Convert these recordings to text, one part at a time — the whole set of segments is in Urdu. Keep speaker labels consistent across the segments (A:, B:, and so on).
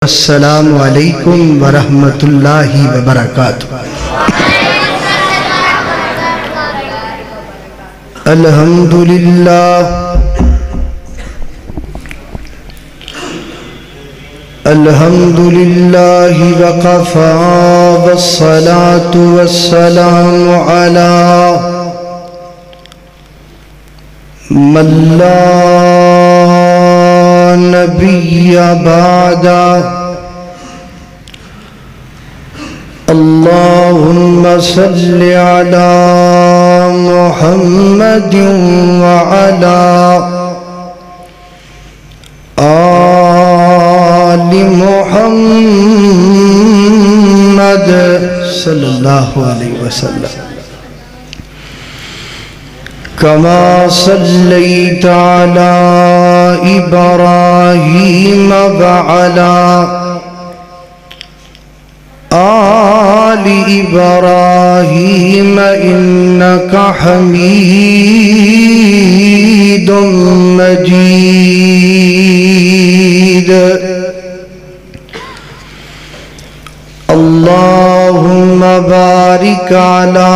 A: السلام علیکم ورحمۃ اللہ وبرکاتہ۔ الحمد للہ وقفا والصلاة والسلام علی من لا نبی بعدہ۔ اللہم صل علی محمد وعلی آل محمد صلی اللہ علیہ وسلم، کما صلیت علی ابراہیم وعلی آل ابراہیم انک حمید مجید۔ اللہم بارک علی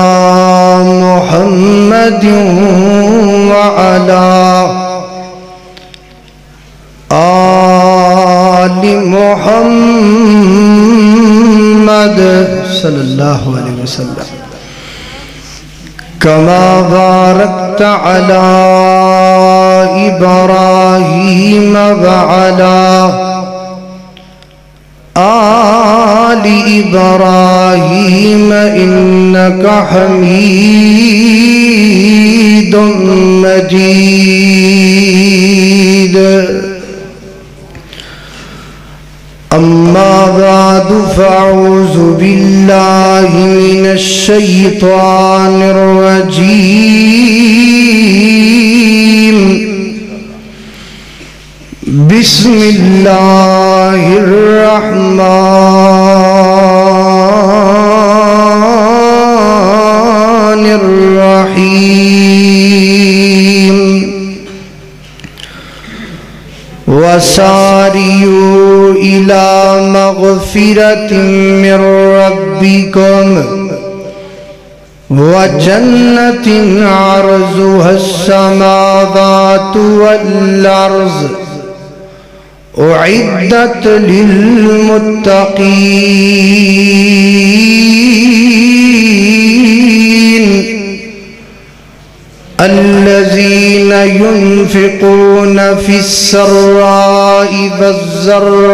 A: محمد وعلی آل محمد صلی اللہ علیہ وسلم، کما بارکت علی ابراہیم وعلی آل ابراہیم انک حمید مجید۔ اما بعد فاعوذ باللہ من الشیطان الرجیم، بسم اللہ الرحمن الرحیم۔ وسارعوا إلى مغفرة من ربكم وجنة عرضها السماوات والأرض أعدت للمتقين الذين ينفقون في السراء والضراء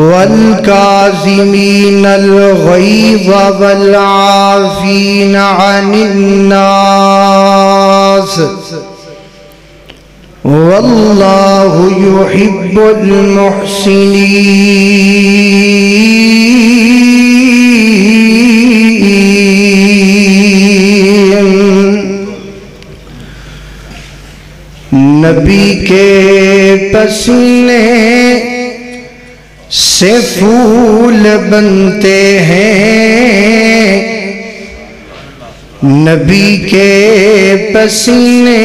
A: والكاظمين الغيظ والعافين عن الناس والله يحب المحسنين۔ نبی کے پسینے سے پھول بنتے ہیں، نبی کے پسینے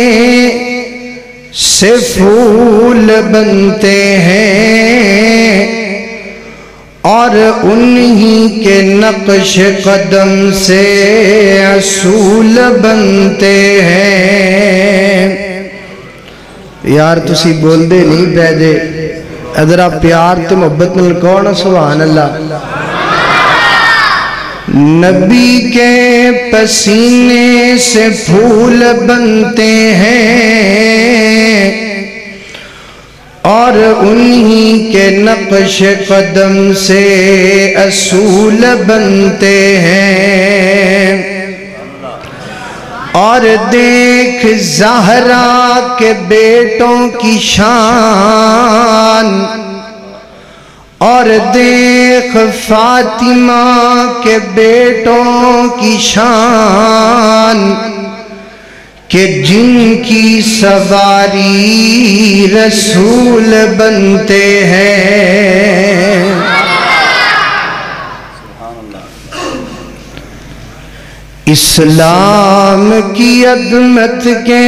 A: سے پھول بنتے ہیں، اور انہی کے نقش قدم سے اصول بنتے ہیں۔ یار تسی بول دے نہیں پہ دے، ادھر آپ پیار تے محبت مل کون سبحان اللہ۔ نبی کے پسینے سے پھول بنتے ہیں، اور انہی کے نقش قدم سے اصول بنتے ہیں۔ اور دیکھ زہرا کے بیٹوں کی شان، اور دیکھ فاطمہ کے بیٹوں کی شان، کہ جن کی سواری رسول بنتے ہیں۔ اسلام کی عظمت کے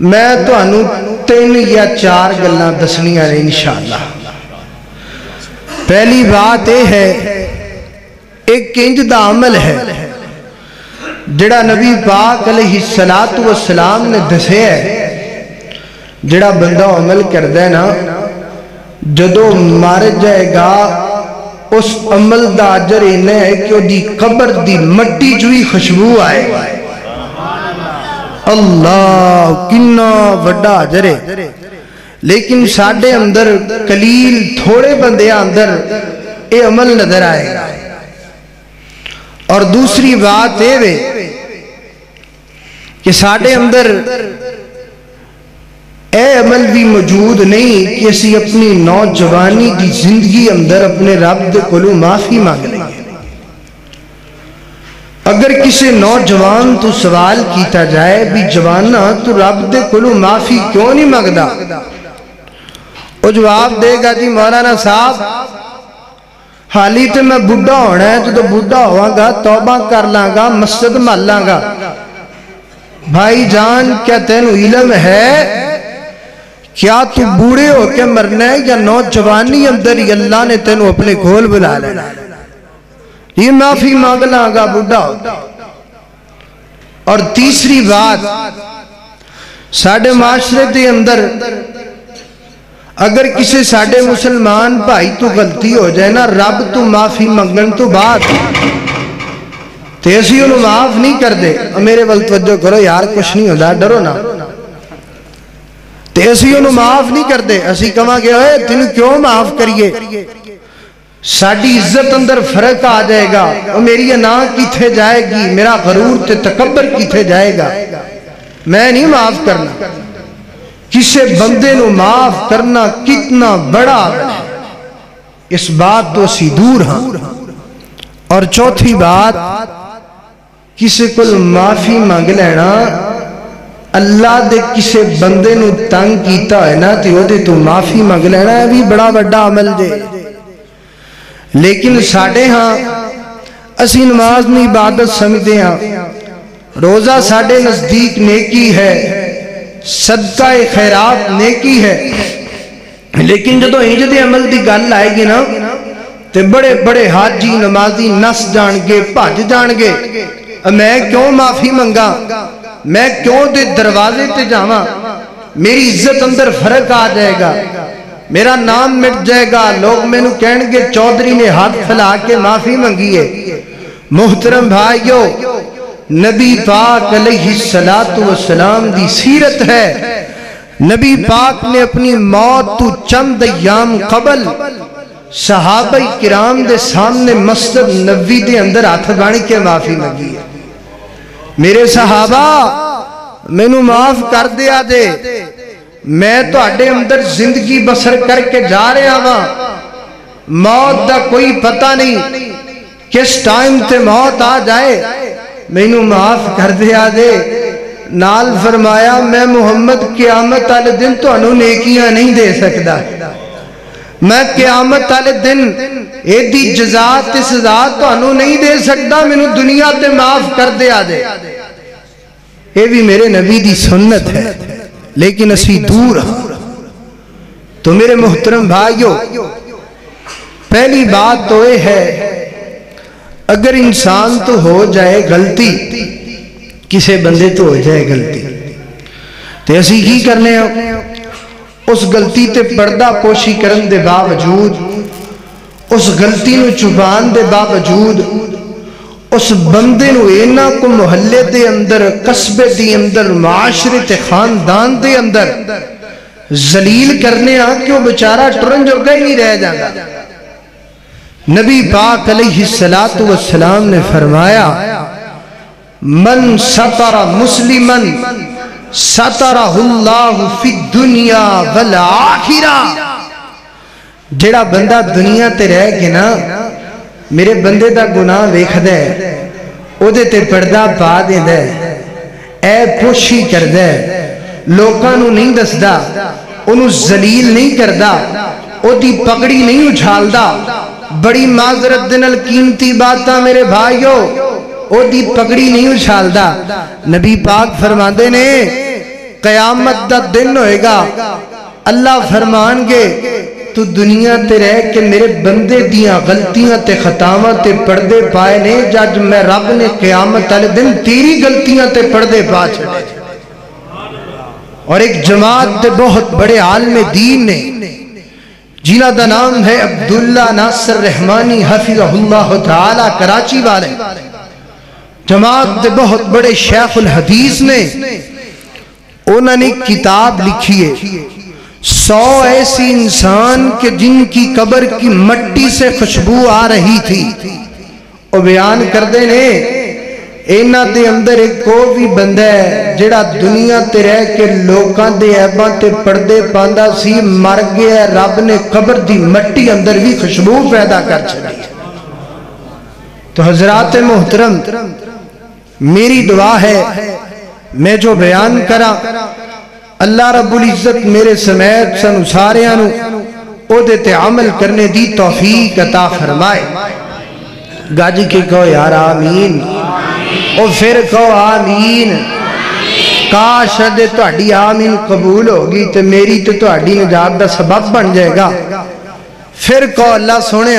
A: میں تانوں 3 یا 4 گلاں دسنیاں نے انشاءاللہ۔ پہلی بات یہ ہے، ایک انج دا عمل ہے جڑا نبی پاک علیہ السلام نے دسے ہے، جڑا بندہ عمل کردہ ہے نا، جدو مار جائے گا اس عمل دا اجر انہیں ہے کہ وہ دی قبر دی مٹی جوئی خوشبو آئے گا۔ اللہ کنا وڈا اجر ہے، لیکن ساڑھے اندر قلیل تھوڑے بندے اندر اے عمل نظر آئے گا۔ اور دوسری بات یہ ہے کہ ساڑھے اندر اے عمل بھی موجود نہیں کہ اسی اپنی نوجوانی دی زندگی اندر اپنے رب دے کولوں معافی مانگ لیں گے۔ اگر کسی نوجوان تو سوال کیتا جائے بھی جوانا تو رب دے کولوں معافی کیوں نہیں مانگدا، وہ جواب دے گا جی مولانا صاحب حالی تے میں بڑھا ہونا ہے تو بڑھا ہوا گا، توبہ کر لانگا، مسجد مال لانگا۔ بھائی جان کیا تینو علم ہے کیا تو بوڑھے ہو کے مرنا ہے یا نوجوانی اندر ہی اللہ نے تینو اپنے کھول بلا لینا ہے؟ یہ معافی مانگ لانگا بڑھا ہو۔ اور تیسری بات، ساڑھے معاشرے دے اندر اگر کسی ساڑھے مسلمان بھائی تو غلطی ہو جائے نا، رب تو معافی مانگن تو بات تے اسی انہوں معاف نہیں کر دے۔ میرے وقت توجہ کرو یار، کچھ نہیں ہوتا، ڈرو نا۔ تے اسی انہوں معاف نہیں کر دے، اسی کہاں گے ہوئے تینوں کیوں معاف کریے؟ ساڑھی عزت اندر فرق آ جائے گا، اور میری انا کیتھے جائے گی، میرا غرور تے تکبر کیتھے جائے گا۔ میں نہیں معاف کرنا۔ کسے بندے نو معاف کرنا کتنا بڑا ہے، اس بات تو اسی دور ہاں۔ اور چوتھی بات، کسے کل معافی مانگ لینا، اللہ دے کسے بندے نو تنگ کیتا ہے نا تے وہ دے تو معافی مانگ لینا ہے بھی بڑا بڑا عمل دے۔ لیکن ساڑھے ہاں اسی نماز میں عبادت سمجھتے ہیں، روزہ ساڑھے نزدیک نیکی ہے، صدقہ خیرات نیکی ہے، لیکن جدو انج عمل دی گل آئے گی نا تے بڑے بڑے حاجی نمازی نس جان گے، بھج جان گے۔ میں کیوں معافی منگا، میں کیوں دے دروازے تے جاواں، میری عزت اندر فرق آ جائے گا، میرا نام مٹ جائے گا، لوگ میں نو کہن گے چودھری نے ہاتھ پھیلا کے معافی منگی ہے۔ محترم بھائیو، نبی پاک علیہ السلام دی سیرت ہے، نبی پاک نے اپنی موت تو چند ایام قبل صحابہ کرام دے سامنے مسجد نبوی دے اندر ہاتھ بان کے معافی منگی ہے۔ میرے صحابہ مینوں معاف کر دیا دے، میں تو اڈے اندر زندگی بسر کر کے جا رہا ہاں، موت دا کوئی پتہ نہیں کس ٹائم تے موت آ جائے، مینوں معاف کر دیا دے۔ نال فرمایا میں محمد قیامت والے دن تو انہوں نیکیاں نہیں دے سکتا، میں قیامت والے دن ایدی جزا تے سزا تو انہوں نہیں دے سکتا، مینوں دنیا تے معاف کر دیا دے۔ یہ بھی میرے نبی دی سنت ہے، لیکن اسی دور ہاں۔ تو میرے محترم بھائیو، پہلی بات تو یہ ہے اگر انسان تو ہو جائے غلطی، کسے بندے تو ہو جائے غلطی، تو اسی ہی کرنے ہیں اس غلطی تے پردہ پوشی کرن دے باوجود، اس غلطی نو چھپان دے باوجود، اس بندے نو اینا کو محلے دے اندر، قصبے دے اندر، معاشرے تے خاندان دے اندر ذلیل کرنے آن کہ وہ بچارہ ٹرن جو گئی نہیں رہ جانا۔ نبی پاک علیہ السلام نے فرمایا من ستر مسلمن سترہ اللہ فی الدنیا والآخرہ، جڑا بندہ دنیا تے رہ گے نا، میرے بندے دا گناہ ویکھ دے، او دے تے پردہ پا دے دے، اے پوشی کر دے، لوکانو نہیں دس دا، انہوں ذلیل نہیں کر دا، او دی پگڑی نہیں اچھال دا۔ بڑی معذرت دنل قیمتی باتاں میرے بھائیو، او دی پگڑی نہیں اچھال دا۔ نبی پاک فرماندے نے قیامت دا دن ہوئے گا اللہ فرمان گے تو دنیا تے رہ کے میرے بندے دیاں غلطیاں تے خطاواں تے پردے پائے نے جج میں رب نے قیامت والے دن تیری غلطیاں تے پردے پا چھڑے. اور ایک جماعت تے بہت بڑے عالم دین نے جنہ دا نام ہے عبداللہ ناصر رحمانی حفظہ اللہ تعالی کراچی والے. جماعت تے بہت بڑے شیخ الحدیث نے انہوں نے کتاب لکھی ہے 100 ایسی انسان کہ جن کی قبر کی مٹی سے خوشبو آ رہی تھی. وہ بیان کر دے نے اینا دے اندر ایک کو بھی بندہ ہے جڑا دنیا تے رہ کے لوکاں دے عیباں تے پردے پاندہ سی مر گیا. رب نے قبر دی مٹی اندر بھی خوشبو پیدا کر چھڑی. تو حضرات محترم میری دعا ہے میں جو بیان کرا اللہ رب العزت میرے سمیت سنو ساریانو او دیتے عمل کرنے دی توفیق عطا فرمائے. گاجی کے کہو یار آمین اور پھر کہو آمین. کاش دے تہاڈی آمین قبول ہوگی تو میری تو تہاڈی نجات دا سبب بن جائے گا. پھر کہو اللہ سونے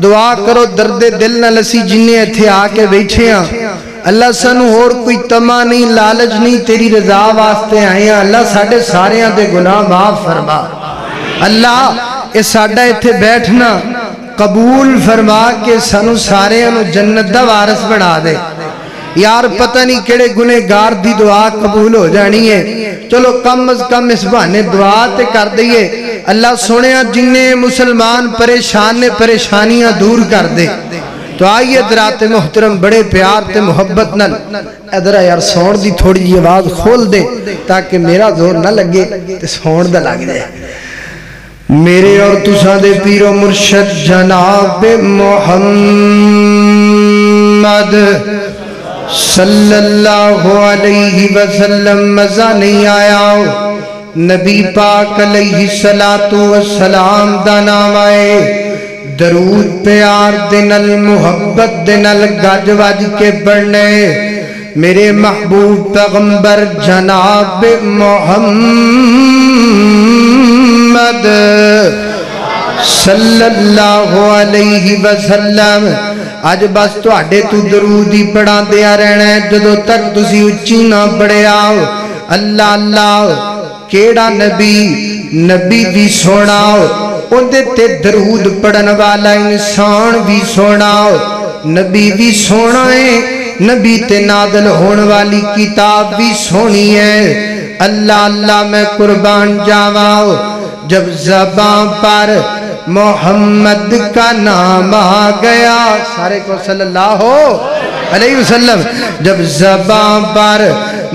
A: دعا کرو درد دل نہ لسی جنہیں ایتھے آکے بیٹھے ہیں اللہ سانو اور کوئی تما نہیں لالچ نہیں تیری رضا واسطے آئے ہیں. اللہ ساڑھے سارے ہیں دے گناہ معاف فرما. اللہ اس ساڑھا ایتھے بیٹھنا قبول فرما کے سانو سارے ہیں جنت دا وارث بنا دے. یار پتہ نہیں کیڑے گنہ گار دی دعا قبول ہو جانی ہے. چلو کم از کم اس بہانے دعا تے کر دئیے. اللہ سونے جنہیں مسلمان پریشان نے پریشانیاں دور کر دے. تو آئیے درات محترم بڑے پیار تے محبت نل ادھر یار سون دی تھوڑی جی آواز کھول دے تاکہ میرا زور نہ لگے تے سون دا لگ جائے. میرے اور تساں دے پیر و مرشد جناب محمد صلی اللہ علیہ وسلم مزہ نہیں آیا نبی پاک علیہ السلام دا نام آئے درود پیار دنل محبت دنل گج وج کے بڑھنے میرے محبوب پیغمبر جناب محمد صلی اللہ علیہ وسلم. آج بس تو آڈے تو درودی پڑھا دیا رہنا ہے جدو تک تسی اچھی نہ پڑھے آؤ. اللہ اللہ کیڑا نبی بھی سوناؤ ان دیتے درود پڑھن والا انسان بھی سوناؤ. نبی بھی سونا ہے نبی تے نادل ہون والی کتاب بھی سونی ہے. اللہ اللہ میں قربان جاواؤ جب زبان پر محمد کا نام آ گیا سارے کو صلی اللہ علیہ وسلم جب زبان پر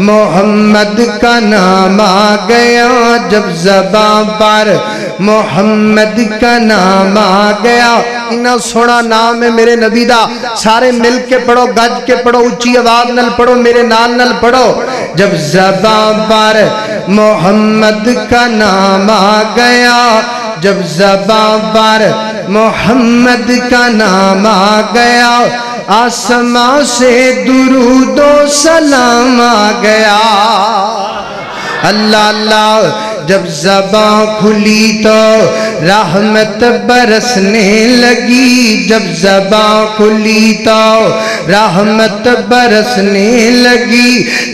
A: محمد کا نام آ گیا جب زبان پر محمد کا نام آ گیا. اتنا سونا نام ہے میرے نبی دا سارے مل کے پڑھو گج کے پڑھو اچھی آواز نل پڑھو میرے نال نل پڑھو. جب زبان پر محمد کا نام آ گیا جب زبان پر محمد کا نام آ گیا آسمان سے درود و سلام آ گیا. اللہ اللہ جب زبان کھلی تو رحمت برسنے لگی جب زبان کھلی تو رحمت برسنے لگی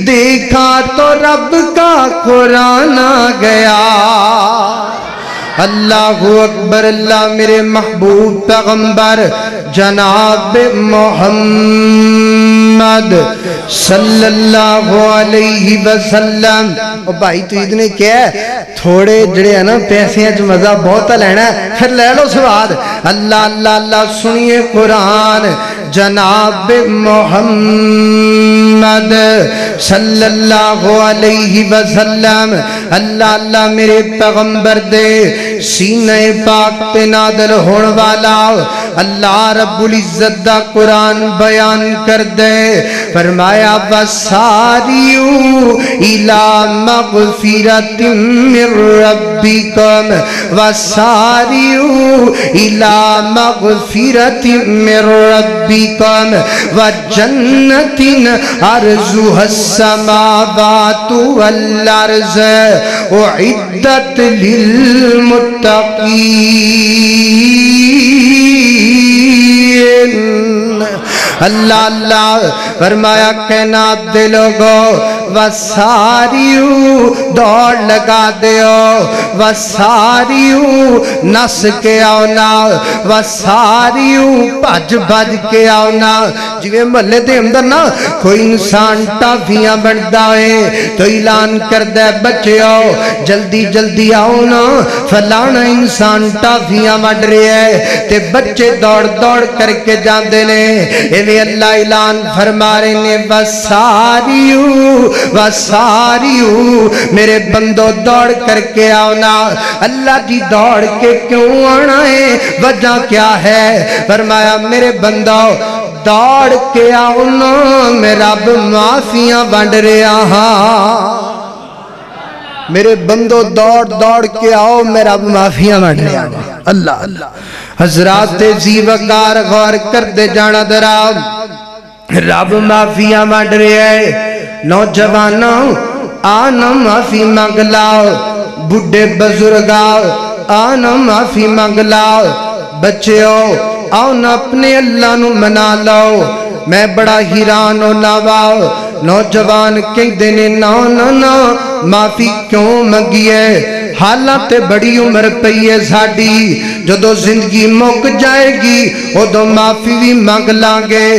A: دیکھا تو رب کا قرآن آ گیا. اللہ اکبر اللہ میرے محبوب پیغمبر جناب محمد صلی اللہ علیہ وسلم. او بھائی تو اتنے کیا ہے تھوڑے جڑے ہیں نا پیسے ہیں جو مزہ بہت لینا ہے پھر لے لو سواد. اللہ اللہ اللہ سنیے قرآن جناب محمد صلی اللہ علیہ وسلم. اللہ اللہ میرے پیغمبر دے سینہ پاک تے نادل ہون والا اللہ رب العزت دا قرآن بیان کر دے فرمایا وَسَارِعُوا إِلَى مَغْفِرَةٍ مِّن رَّبِّكُمْ وَسَارِعُوا إِلَى مَغْفِرَةٍ مِّن رَّبِّكُمْ وَجَنَّةٍ عَرْضُهَا السَّمَاوَاتُ وَالْأَرْضُ أُعِدَّتْ لِلْمُتَّقِينَ اللہ اللہ فرمایا کائنات دے لوگو وَسَارِعُوا دوڑ لگا دیو وَسَارِعُوا نس کے آونا وَسَارِعُوا بھج بھج کے آونا جوے محلے دے اندر نا کوئی انسان ٹافیاں بڑھدا ہے تو اعلان کر دے بچیو جلدی جلدی آونا فلانا انسان ٹافیاں بڑھ رہے ہیں تے بچے دوڑ دوڑ کر کے جاندے نے ایویں اللہ اعلان فرما رہے نے وَسَارِعُوا وَسَارِعُوا میرے بندو دوڑ کر کے آونا اللہ جی دوڑ کے کیوں آنا ہے وجہ کیا ہے فرمایا میرے بندو دوڑ کے آونا میں رب معافیاں بانڈ رہا ہاں میرے بندو دوڑ دوڑ کے آؤ میں رب معافیاں بانڈ رہا ہاں اللہ اللہ حضرات زیوکار غور کر دے جانا دراب رب معافیاں بانڈ رہے ہیں نوجوانوں آنا معافی مانگ لاؤ بڑھے بزرگاؤ آنا معافی مانگ لاؤ بچیو آنا اپنے اللہ نو منا لاؤ میں بڑا حیران ہو ناواؤ نوجوان کہیں دینے نا نا نا معافی کیوں مانگیے حالات بڑی عمر پئی ہے ساڑی جدو زندگی موک جائے گی او دو معافی بھی مانگ لانگے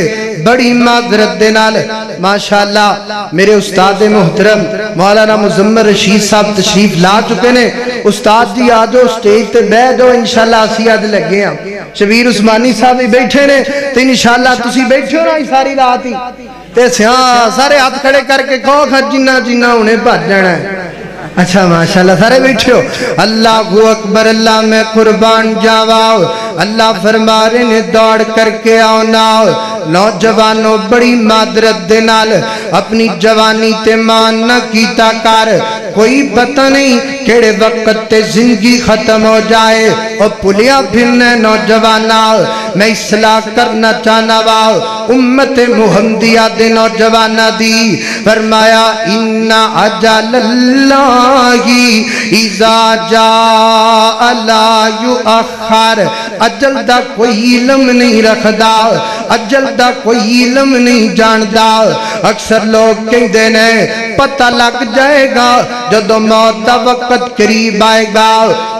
A: بڑی معذرت دینال ماشاءاللہ میرے استاد محترم مولانا مزمر رشید صاحب تشریف لا چکے نے استاد جی آجو سٹیج تے بیٹھ دو انشاءاللہ اسی آج لگے ہیں شبیر عثمانی صاحب بھی بیٹھے نے تو انشاءاللہ تسی بیٹھے ہو نا ساری رات ہی تے سارے ہاتھ کھڑے کر کے کہو کھا جنہ جنہ انہیں بھاج جانا ہے اچھا ماشاءاللہ سارے بیٹھے ہو اللہ اکبر اللہ میں قربان جاواؤ اللہ فرما رہے نے دوڑ کر کے آؤنا نوجوانوں بڑی معذرت دینال اپنی جوانی تے مان نہ کیتا کر کوئی پتہ نہیں کیڑے وقت تے زندگی ختم ہو جائے اور پلیا پھرنے نوجوانا میں اصلاح کرنا چاہنا واؤ امت محمدیہ دے نوجوانا دی فرمایا اِنَّا عَجَلَ اللَّهِ اِذَا جَاءَ لَا يُؤَخَّرْ اجل دا کوئی علم نہیں رکھ دا اجل دا کوئی علم نہیں جان دا اکثر لوگ کہیں دینے پتہ لگ جائے گا جدو موت دا وقت قریب آئے گا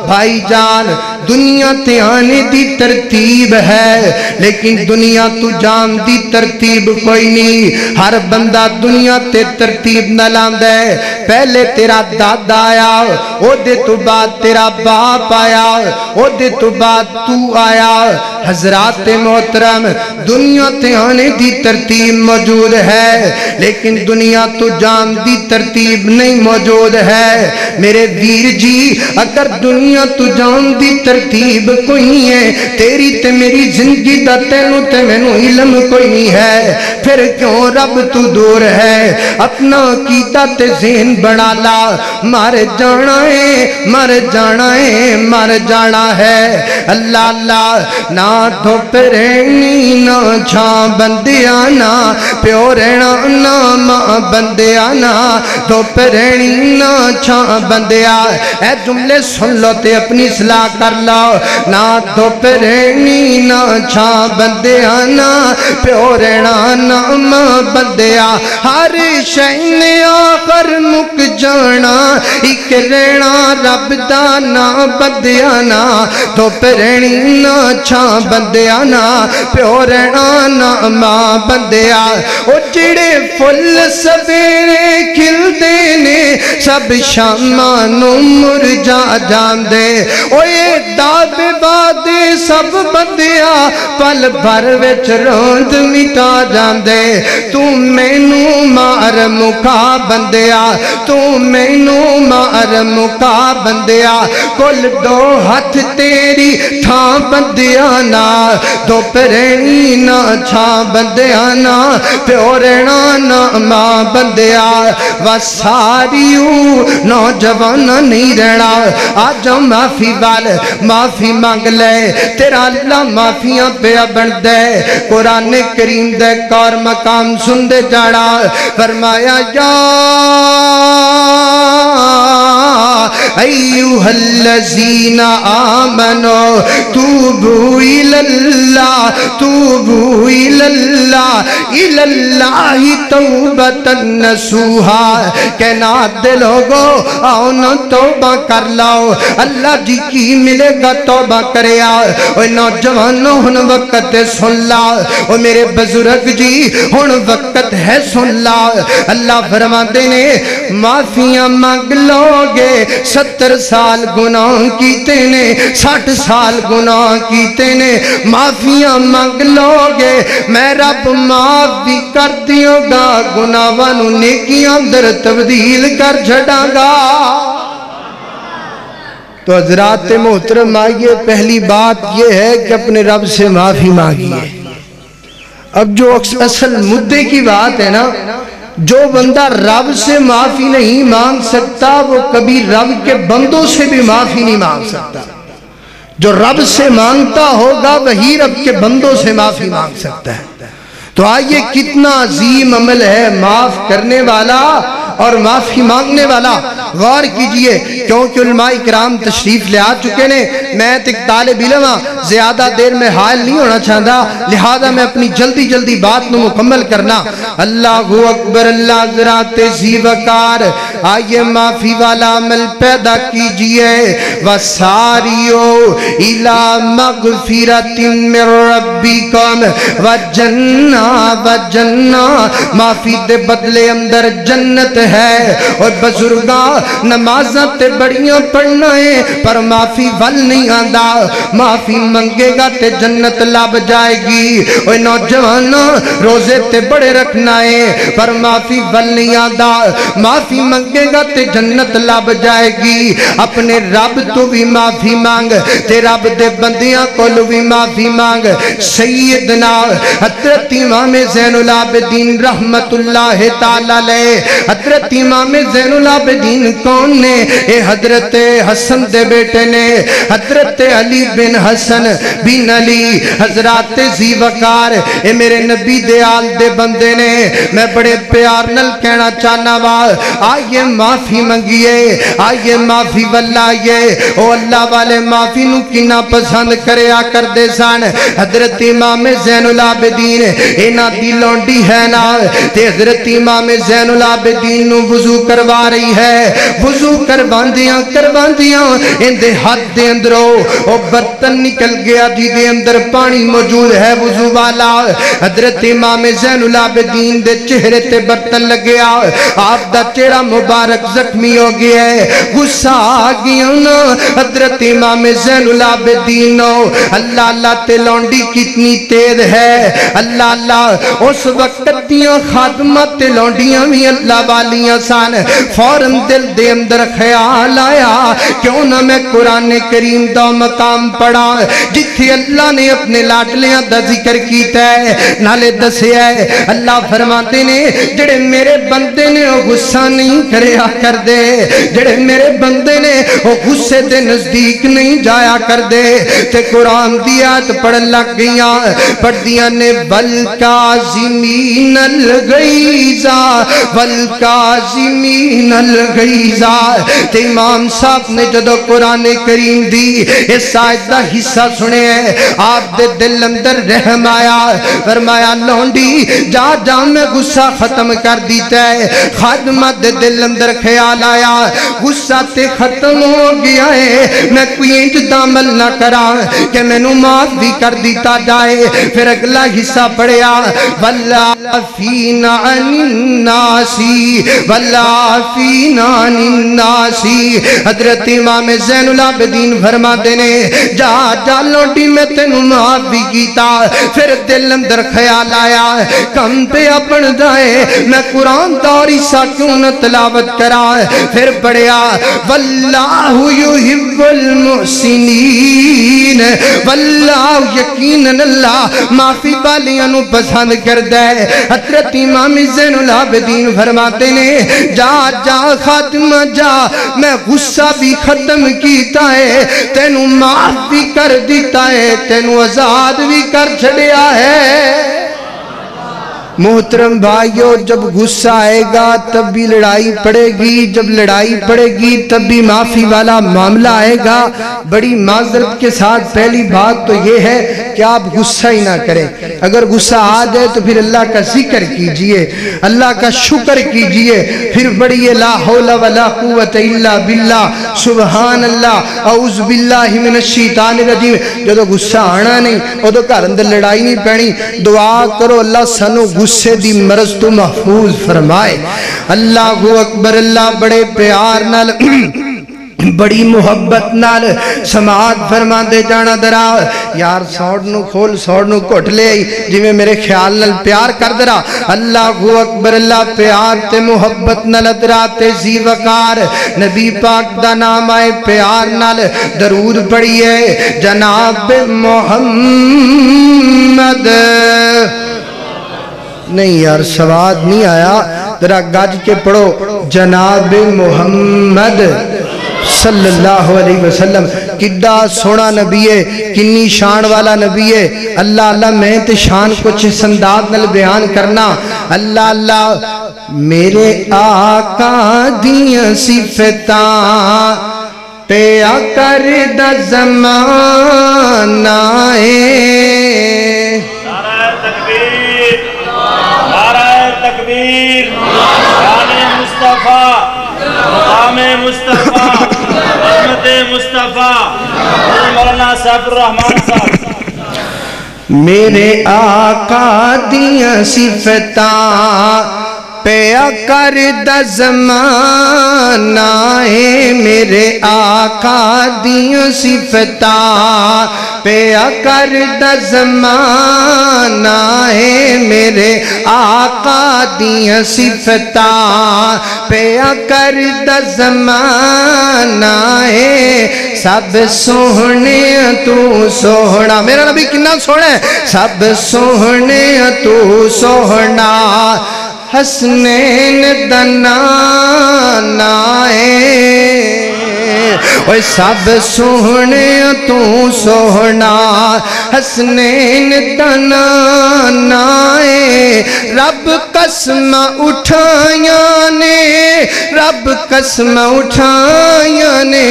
A: بھائی جان دنیا تے آنے دی ترتیب ہے لیکن دنیا تو جان دی ترتیب کوئی نہیں ہر بندہ دنیا تے ترتیب نہ لاندے پہلے تیرا دادا آیا او دے تو بعد تیرا باپ آیا او دے تو بعد تو آیا حضرات محترم دنیا تے آنے دی ترتیب موجود ہے لیکن دنیا تو جان دی ترتیب نہیں موجود ہے میرے ویر جی اگر دنیا تو جان دی ترتیب کوئی ہے تیری تے میری زندگی دا تینوں تے مینوں علم کوئی نہیں ہے پھر کیوں رب تو دور ہے اپنا کیتا تے ذہن بنا لا مر جانا ہے مر جانا ہے مر جانا ہے اللہ اللہ نہ دھوپ رہنی نہ چھاں بندیانا پیو رہنا نہ ماں بندیانا دھوپ رہنی نہ چھاں بندیا اے جملے سن لو تے اپنی اصلاح کر لو نہ دھوپ رہنی نہ چھاں بندیانا پیو رہنا نہ ماں بندیا ہر شہن آخر مک جانا ایک رہنا رب دانا بندیانا دھوپ رہنی نہ چھاں بندیانا پیو رہنا نہ ماں بندیا او جڑے فل سویرے کھلتے نے سب شاماں نو مرجا جاندے اوے داد وعدے سب بندیا پل بھر وچ روند مٹا جاندے تو مینوں مار مکا بندیا تو مینوں مار مکا بندیا کل دو ہاتھ تیری تھاں بندیا نا دو پرینی نا چھا بندیا نا پیورنا نا ماں بندیا وساریو نوجوان نہیں رہنا آج معافی وال معافی مانگ لے تیرا اللہ معافیاں پہ بن دے قرآن کریم دے کار مقام سن دے جاڑا فرمایا یا ایوہ الذین آمنوا توبوا الاللہ الاللہ توبتا نصوحا کہنا دے لوگو آؤ نہ توبہ کر لاؤ اللہ جی کی ملے گا توبہ کرے اوہ نوجوانوں ہن وقت سن لا اوہ میرے بزرگ جی ہن وقت ہے سن لا اللہ فرماتے نے معافیاں مانگ لوگے 70 سال گناہ کیتے نے 60 سال گناہ کیتے نے معافیاں مانگ لوگے میں رب معاف بھی کر دیوں گا گناہوانوں نیکیاں اندر تبدیل کر چھڑاں گا تو حضرات محترم آئیے پہلی بات یہ ہے کہ اپنے رب سے معافی مانگیے اب جو اصل مدے کی بات ہے نا جو بندہ رب سے معافی نہیں مانگ سکتا وہ کبھی رب کے بندوں سے بھی معافی نہیں مانگ سکتا جو رب سے مانگتا ہوگا وہی رب کے بندوں سے معافی مانگ سکتا ہے تو آئیے کتنا عظیم عمل ہے معاف کرنے والا اور معافی مانگنے والا غور کیجئے کیونکہ علماء کرام تشریف لے آ چکے نے میں ایک طالب علم زیادہ دیر میں حائل نہیں ہونا چاہتا لہذا میں اپنی جلدی بات نو مکمل کرنا اللہ اکبر اللہ حضرات زی وقار آئیے معافی والا عمل پیدا کیجئے وساریو الى مغفرت من ربکم وجنہ معافی دے بدلے اندر جنت ہے اور بزرگاں نمازاں تے بڑیاں پڑھنا ہے پر معافی ول نہیں آندہ معافی منگے گا تے جنت لاب جائے گی اور نوجوانوں روزے تے بڑے رکھنا ہے پر معافی ول نہیں آندہ معافی منگے گا تے جنت لاب جائے گی اپنے رب تو بھی معافی مانگ تے رب دے بندیاں کو بھی معافی مانگ سیدنا حضرت امام زین العابدین رحمت اللہ تعالیٰ لے حضرت امام زین العابدین کون نے اے حضرت حسن دے بیٹے نے حضرت علی بن حسن بن علی حضرات زی وقار اے میرے نبی دے آل دے بندے نے میں بڑے پیار نل کہنا چاہنا آئیے معافی منگیے آئیے معافی واللائیے او اللہ والے معافی نو کنا پسند کرے آ کر دے سان حضرت امام زین العابدین اینا دی لونڈی ہے نا تے حضرت امام زین العابدین نو وضو کروا رہی ہے وضو کرواندیاں ان دے ہاتھ دے اندرو او برتن نکل گیا جی دے اندر پانی موجود ہے وضو والا حضرت امام زین العابدین دے چہرے تے برتن لگیا آپ دا چہرہ مبارک زخمی ہو گیا ہے غصہ آگیا نا حضرت امام زین العابدین اللہ اللہ تے لونڈی کتنی تیز ہے اللہ اللہ اس وقت دیاں خادمات تے لونڈیاں بھی اللہ والیاں سان فوراں دل دے اندر خیال آیا کیوں نہ میں قرآن کریم دا مقام پڑھا جتھے اللہ نے اپنے لاڈلیاں دا ذکر کیتا ہے نالے دسے ہے اللہ فرماتے نے جڑے میرے بندے نے وہ غصہ نہیں کریا کر دے جڑے میرے بندے نے وہ غصے دے نزدیک نہیں جایا کر دے تے قرآن دی آیت پڑھ لگ گیا پڑھ دیا نے والکاظمین الغیظا والکاظمین الغیظا تے امام صاحب نے جدو قرآن کریم دی اس آیت دا حصہ سنے ہیں آپ دے دل اندر رحم آیا فرمایا لونڈی جا میں غصہ ختم کر دیتا ہے خادمہ دے دل اندر خیال آیا غصہ تے ختم ہو گیا ہے، میں کوئی انج عمل نہ کرا کہ میں نو معاف بھی کر دیتا جائے۔ پھر اگلا حصہ پڑھیا والعافین عن الناس والعافین عن الناس۔ حضرت امام زین العابدین فرماتے نے جا جا لوٹی میں تینوں معاف بھی کیتا۔ پھر دل اندر خیال آیا کم پہ اپن دائے میں قرآن داری سا کیوں نہ تلاوت کرا۔ پھر پڑھیا واللہ یحب المحسنین، واللہ یقیناً اللہ معافی والیاں نو پسند کردہ ہے۔ حضرت امام زین العابدین فرماتے نے جا جا خاتمہ جا، میں غصہ بھی ختم کیتا ہے، تینوں معاف بھی کر دیتا ہے، تینوں آزاد بھی کر چھڑیا ہے۔ محترم بھائیو، جب غصہ آئے گا تب بھی لڑائی پڑے گی، جب لڑائی پڑے گی تب بھی معافی والا معاملہ آئے گا۔ بڑی معذرت کے ساتھ پہلی بات تو یہ ہے کہ آپ غصہ ہی نہ کریں۔ اگر غصہ آ جائے تو پھر اللہ کا ذکر کیجئے، اللہ کا شکر کیجئے، پھر بڑی لا حول ولا قوت الا باللہ، سبحان اللہ، اعوذ باللہ من الشیطان الرجیم۔ جو غصہ آنا نہیں وہ تو گھر اندر لڑائی نہیں پڑنی۔ دعا کرو اللہ سانو غصے دی مرض تو محفوظ فرمائے۔ اللہ اکبر، اللہ بڑے پیار نال بڑی محبت نال سماعت فرما دے جانا درا یار سوڑ نو کھول سوڑ نو کٹ لے جی میں میرے خیال نال پیار کر درا۔ اللہ اکبر، اللہ پیار تے محبت نال درا تے زی وقار نبی پاک دا نام آئے پیار نال درود پڑھئے جناب محمد۔ نہیں یار سواد نہیں آیا، ذرا گاج کے پڑھو جناب محمد صلی اللہ علیہ وسلم۔ کڈا سونا نبی ہے، کنی شان والا نبی ہے۔ اللہ اللہ میں تے شان کچھ اس انداز نال بیان کرنا۔ اللہ اللہ میرے آقا دیاں صفتاں پیا کردہ زمانہ
B: تکبیر شان مصطفیٰ مقام مصطفیٰ عظمت مصطفیٰ مولانا صاحب الرحمن صاحب۔
A: میرے آقا دیاں صفتاں پیا کردہ زمانہ ہے، میرے آقا دیاں صفتاں پیا کردہ زمانہ ہے، میرے آقا دیاں صفتاں پیا کردہ زمانہ ہے۔ سب سوہنے تو سوہنا، میرا نبی کنا سوہنا ہے، سب سوہنے تو سوہنا حسنین دنانا ہے۔ اوہ سب سوہنے تو سوہنا حسنین دنانا ہے۔ رب قسم اٹھائیاں نے، رب قسم اٹھائیاں نے،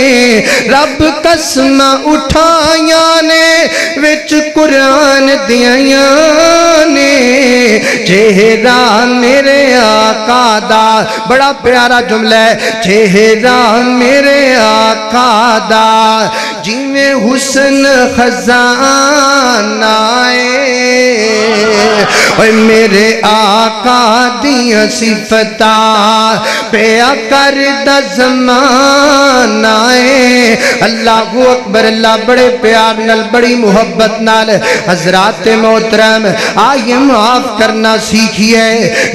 A: رب قسم اٹھائیاں نے وچ قرآن دیاں نے۔ چہرہ میرے آقا دا، بڑا پیارا جملہ ہے، چہرہ میرے آقا دا جی میں حسن خزانہ اے میرے آقا دیاں صفتاں پیا کردہ زمانہ اے۔ اللہ اکبر، اللہ بڑے پیار نال بڑی محبت نال حضرات محترم آئیے معاف کرنا سیکھئے۔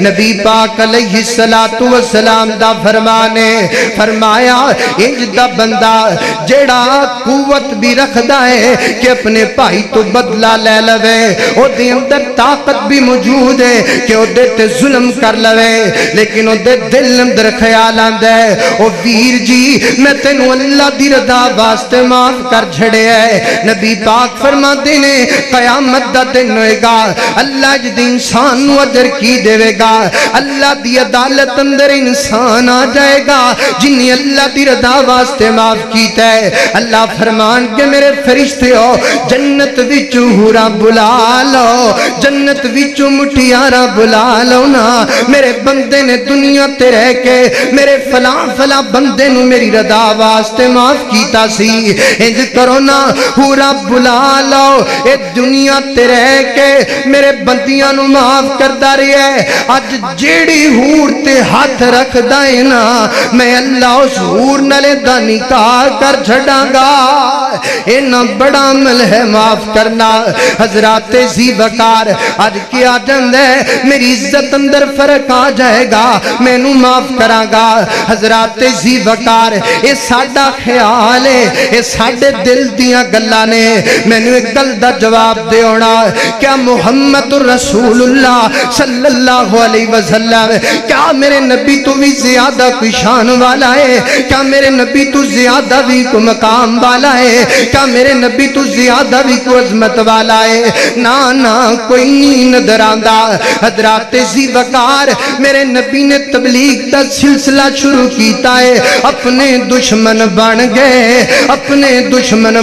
A: نبی پاک علیہ السلام دا فرمانے فرمایا انج دا بندہ جیڑا قوت بھی رکھدا ہے کہ اپنے بھائی تو بدلہ لے لوے، او دے اندر طاقت بھی موجود ہے کہ او دے تے ظلم کر لوے، لیکن او دے دل اندر خیال آندہ ہے او ویر جی میں تینوں اللہ دی رضا واسطے معاف کر چھڑے ہے۔ نبی پاک فرما دینے قیامت دا دن ہوئے گا، اللہ جد انسان نو اجر کی دے گا، اللہ دی عدالت اندر انسان آ جائے گا جنہی اللہ دی رضا واسطے معاف کیتا ہے۔ اللہ فرمان کہ میرے فرشتے ہو جنت وچ حورا بلا لو، جنت وچ چو مٹھیارا بلا لونا میرے بندے نے دنیا تے رہ کے میرے فلاں فلاں بندے نو میری رضا واسطے معاف کیتا سی انج کرو نا ہورا بلا لو اے دنیا تے رہ کے میرے بندیاں نو معاف کردہ رہی ہے اج جیڑی ہور تے ہاتھ رکھ دائیں نا میں اللہ اس ہور نلے دا نکاح کر چھڑاں گا اینا بڑا عمل ہے معاف کرنا حضرات زی وقار آج کیا جند ہے میری عزت اندر فرق آ جائے گا میں نو معاف کراں گا حضرات زی وقار اے ساڑا خیال ہے اے ساڑے دل دیاں گلہ نے میں نو ایک گل دا جواب دے ہونا کیا محمد رسول اللہ صلی اللہ علیہ وسلم کیا میرے نبی تو بھی زیادہ کوئی شان والا ہے کیا میرے نبی تو زیادہ بھی کوئی مقام والا ہے کیا میرے نبی تو زیادہ بھی کوئی عظمت والا ہے نا کوئی نہیں نظر آندہ حضرات زی وقار میرے نبی نے تبلیغ دا سلسلہ شروع کیتا ہے اپنے دشمن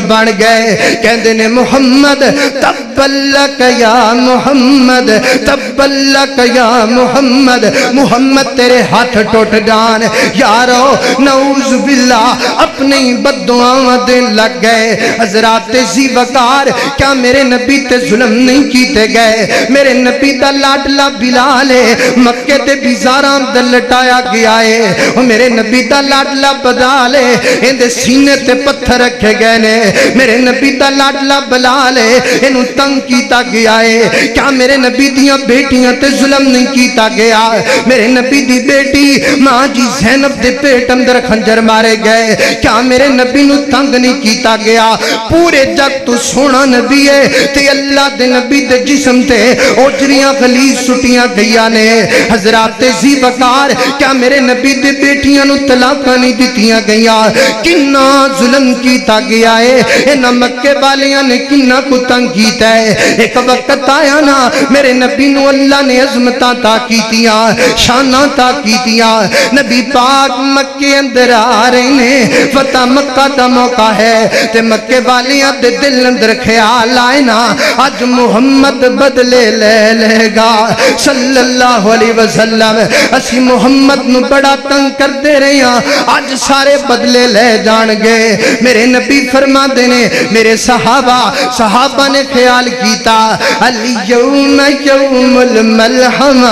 A: بن گئے کہندے نے محمد تبلک یا محمد تبلک یا محمد محمد تیرے ہاتھ ٹوٹ جان یارو نعوذ باللہ اپنے بددعاں دے لگ گئے حضرات زی وقار کیا میرے نبی تے ظلم نہیں کیتے گئے میرے نبی دا لاڈلا بلال ہے مکے تے بیزارام دل لٹایا گیا ہے میرے نبی دا لاڈلا بلال ہے اندے سینے تے پتھر رکھے گئے نے میرے نبی دا لاڈلا بلال ہے انہوں تنگ کیتا گیا ہے کیا میرے نبی دیاں بیٹیاں تے ظلم نہیں کیتا گیا میرے نبی دی بیٹی ماں جی زینب دے پیٹ اندر خنجر مارے گئے کیا میرے نبی نو تنگ نہیں کیتا گیا پورے جگ تو سونا نبی ہے تے اللہ دے نبی دے جسم تے اوجریاں غلیظ سٹیاں گیا نے حضرات زی وقار کیا میرے نبی دے بیٹیاں نو طلاقاں نہیں دیتیاں گیا کنا ظلم کیتا گیا ہے انہاں مکے والیاں نے کنا کو تنگ کیتا ہے ایک وقت آیا نا میرے نبی نو اللہ نے عظمتاں تا کیتیاں شاناں تا کیتیاں نبی پاک مکے اندر آ رہے نے فتح مکہ دا موقع ہے تے مکے والیاں دے دل اندر خیال آئے نا آج محمد بدلے لے گا صلی اللہ علیہ وسلم اسی محمد نو بڑا تنگ کر دے رہے ہیں آج سارے بدلے لے جان گے میرے نبی فرما دینے میرے صحابہ نے خیال کیتا الیوم یوم الملحمہ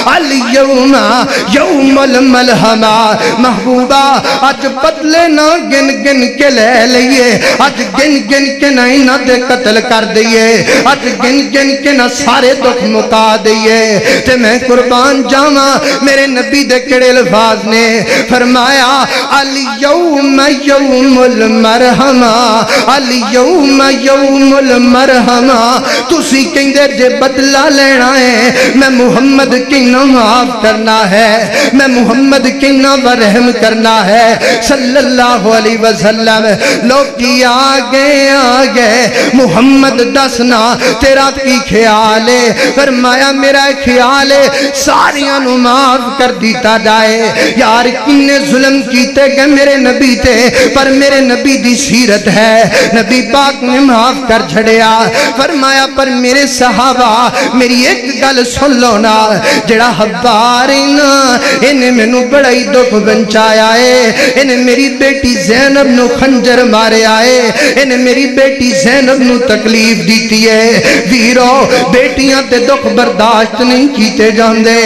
A: الیوم یوم الملحمہ محبوبہ آج بدلے نہ گن گن کے لے لئیے آج گن گن کے نہ انہ دے قتل کر دئیے آج گن گن کے نہ سارے دکھ مکا دئیے تے میں قربان جاما میرے نبی دے کڑے الفاظ نے فرمایا الیوم یوم المرحمہ الیوم یوم المرحمہ تُسی کہیں دے جے بدلہ لینا ہے میں محمد کہنا معاف کرنا ہے میں محمد کہنا ورحم کرنا ہے صلی اللہ علیہ وسلم لوگ کی آگے محمد دسنا تیرا کی خیال ہے فرمایا میرا خیال ہے ساریاں نو معاف کر دیتا جائے یار کنے ظلم کیتے گئے میرے نبی تے پر میرے نبی دی سیرت ہے نبی پاک نے معاف کر چھڑیا فرمایا پر میرے صحابہ میری ایک گل سن لو نا جڑا حبار انہیں میں نو بڑا ہی دکھ بنچایا ہے انہیں میری بیٹی زینب نو خنجر مارے آئے انہیں میری بیٹی زینب نو تکلیف دیتی ہے ویرو بیٹیاں تے دکھ برداشت نہیں کیتے جاندے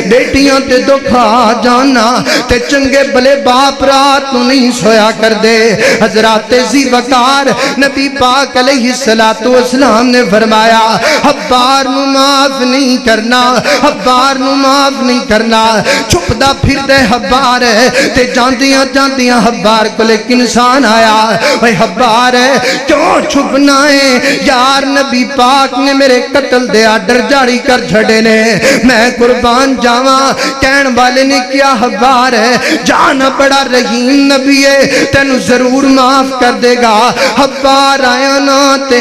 A: بیٹیاں تے دکھ آ جانا تے چنگے بلے باپ رات نو نہیں سویا کر دے حضرات زی وقار نبی پاک علیہ السلام نے فرمایا حبار نو معاف نہیں کرنا حبار نو معاف نہیں کرنا چھپ دا پھر دے حبار ہے تے جاندیاں حبار کو لیک انسان آیا وہی حبار ہے کیوں چھپنا ہے یار نبی پاک نے میرے قتل دے آڈر جاری کر چھڑے نے میں قربان جاواں کہن والے نے کیا حبار ہے جانا بڑا رحیم نبی ہے تینو ضرور معاف کر دے گا حبار آیا نا تے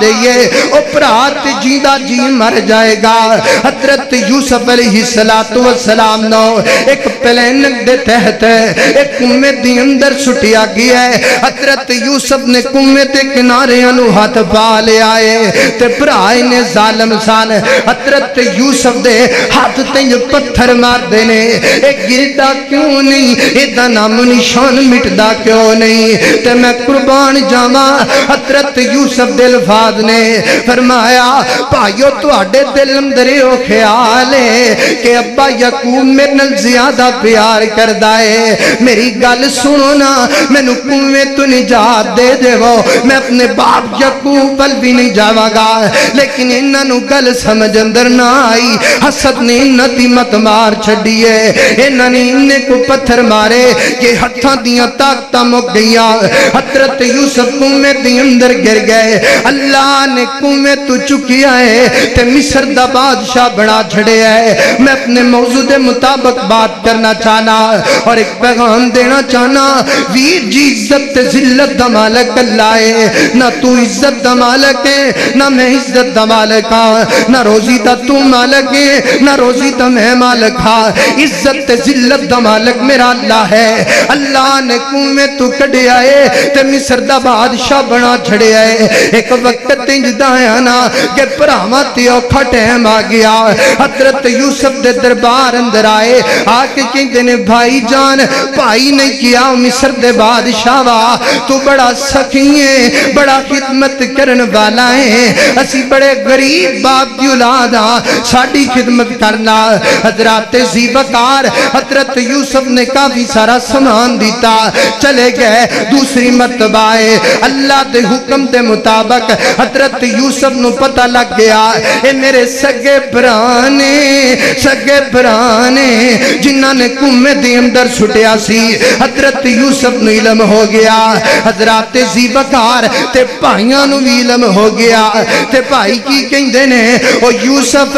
A: دئیے او پرات جیدہ جی مر جائے گا۔ حضرت یوسف علیہ السلام نو ایک پلینک دے تحت ایک کمے دی اندر سٹیا گیا ہے۔ حضرت یوسف نے کمے تے کنارے انو ہاتھ پا لے آئے تے پرائے نے ظالم سان حضرت یوسف دے ہاتھ تے پتھر مار دینے ایک گردہ کیوں نہیں ایدہ نام نشان مٹدا کیوں نہیں تے میں قربان جاما۔ حضرت یوسف دے الفاظ نے فرمایا بھائیو تو آڑے دل اندرے ہو خیال ہے کہ ابا یعقوب میرے نال زیادہ پیار کر دائے میری گل سنو نا میں نکومے تو نجات دے دے وہ میں اپنے باپ یعقوب پل بھی نہیں جاوا گا لیکن انہاں نو گل سمجھ اندر نہ آئی۔ حسد نے انہاں دی مت مار چھڑیے انہاں نے انہیں کو پتھر مارے کہ ہتھاں دیاں طاقتاں مک گیا۔ حضرت یوسف کمے دی اندر گر گئے اللہ نے کمے تو چکی آئے تے مصر دا بادشاہ بنا چھڑے ہے۔ میں اپنے موضوع دے مطابق بات کرنا چاہنا اور ایک پیغام دینا چاہنا ویر جی عزت ذلت دا مالک اللہ ہے نہ تو عزت دا مالک ہے نہ میں عزت دا مالک ہاں نہ روزی دا تو مالک ہے نہ روزی دا میں مالک ہاں عزت ذلت دا مالک میرا اللہ ہے۔ اللہ نے کمے تو کڑے آئے تے مصر دا بادشاہ بنا چھڑے آئے ایک وقت تنج دایا نا کہ پراماتی اوکھا ٹیم آ گیا۔ حضرت یوسف دے دربار اندر آئے آکے کہتے نے بھائی جان بھائی نے کیا مصر دے بادشاہ وا تو بڑا سخی ہے بڑا خدمت کرن والا ہے اسی بڑے غریب باپ کی اولاد ہاں ساڑی خدمت کرنا۔ حضرت زیبکار حضرت یوسف نے کافی سارا سامان دیتا چلے گئے۔ دوسری مرتبہ اللہ دے حکم دے مطابق حضرت یوسف نو پتہ لگ گیا اے میرے سگے برانے جنہاں نے کمے دی اندر سٹیا سی حضرت یوسف نو علم ہو گیا۔ حضرت زیبکار تے بھائیاں نو علم ہو گیا تے بھائی کی کہندے نے او یوسف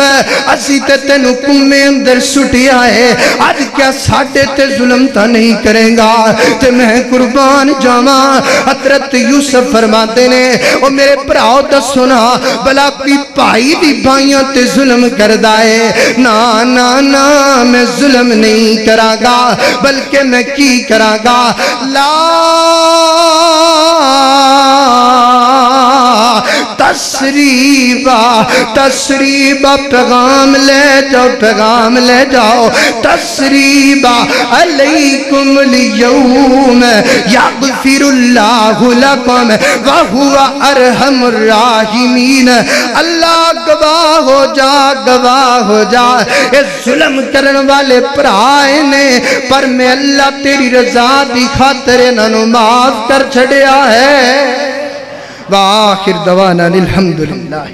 A: اسی تے تینو کمے اندر سٹیا ہے آج کیا ساڑھے تے ظلم تا نہیں کریں گا تے میں قربان جاما۔ حضرت یوسف فرماتے نے او میرے پراؤ دا سنا بلا کوئی بھائی بھی بھائیاں تے ظلم کردائے نا نا نا میں ظلم نہیں کراگا بلکہ میں کی کراگا لا تسریبہ پیغام لے جاؤ تسریبہ علیکم اليوم یغفر اللہ لکم وہو ارحم الراحمین۔ اللہ گواہ ہو جا اس ظلم کرن والے پرائے نے پر میں اللہ تیری رضا دی خاطر انہوں معاف کر چھڑیا ہے۔ وآخر دوانا الحمدللہ۔